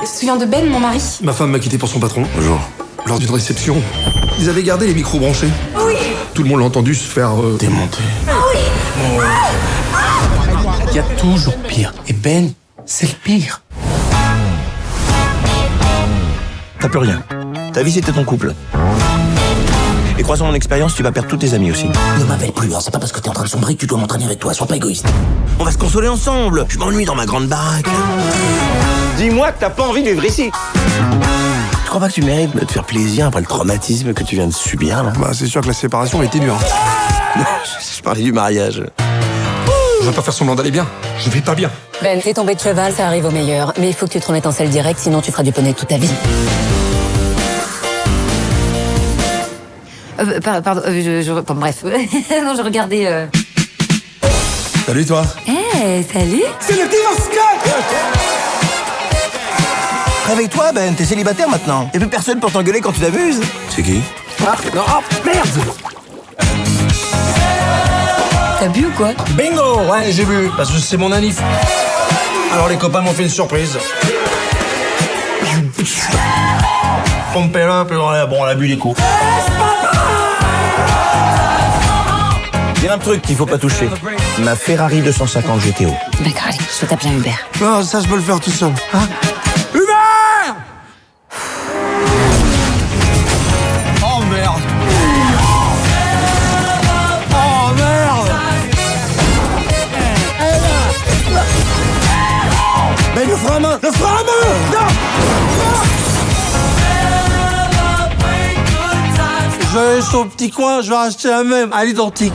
Tu te souviens de Ben, mon mari? Ma femme m'a quitté pour son patron. Bonjour. Lors d'une réception, ils avaient gardé les micros branchés. Oui. Tout le monde l'a entendu se faire... Démonter. Il y a toujours pire. Et Ben, c'est le pire. T'as plus rien. Ta vie, c'était ton couple. Et croisant mon expérience, tu vas perdre tous tes amis aussi. Ne m'appelle plus, hein. C'est pas parce que t'es en train de sombrer que tu dois m'entraîner avec toi. Sois pas égoïste. On va se consoler ensemble. Je m'ennuie dans ma grande baraque. Dis-moi que t'as pas envie de vivre ici. Tu crois pas que tu mérites de te faire plaisir après le traumatisme que tu viens de subir, là? Bah, c'est sûr que la séparation a été dure. Non, je parlais du mariage. Je vais pas faire semblant d'aller bien. Je vais pas bien. Ben, t'es tombé de cheval, ça arrive au meilleur. Mais il faut que tu te remettes en selle direct, sinon tu feras du poney toute ta vie. Pardon, bref. Non, je regardais... Salut, toi. Salut. C'est le Divorce. Réveille-toi, Ben, t'es célibataire maintenant. Y'a plus personne pour t'engueuler quand tu t'amuses. C'est qui? Non, oh, merde. T'as bu ou quoi? Bingo! Ouais, j'ai vu. Parce que c'est mon anniv. Alors les copains m'ont fait une surprise. Pompé là, puis bon, on a bu des coups. Il y a un truc qu'il faut pas toucher. Ma Ferrari 250 GTO. D'accord, allez, je vais t'appeler un Uber. Non, ça, je peux le faire tout seul. Hein? Oh merde! Oh merde! Ben, le frein à main! Le frein à main! Non! Je vais aller sur le petit coin, je vais racheter la même, à l'identique.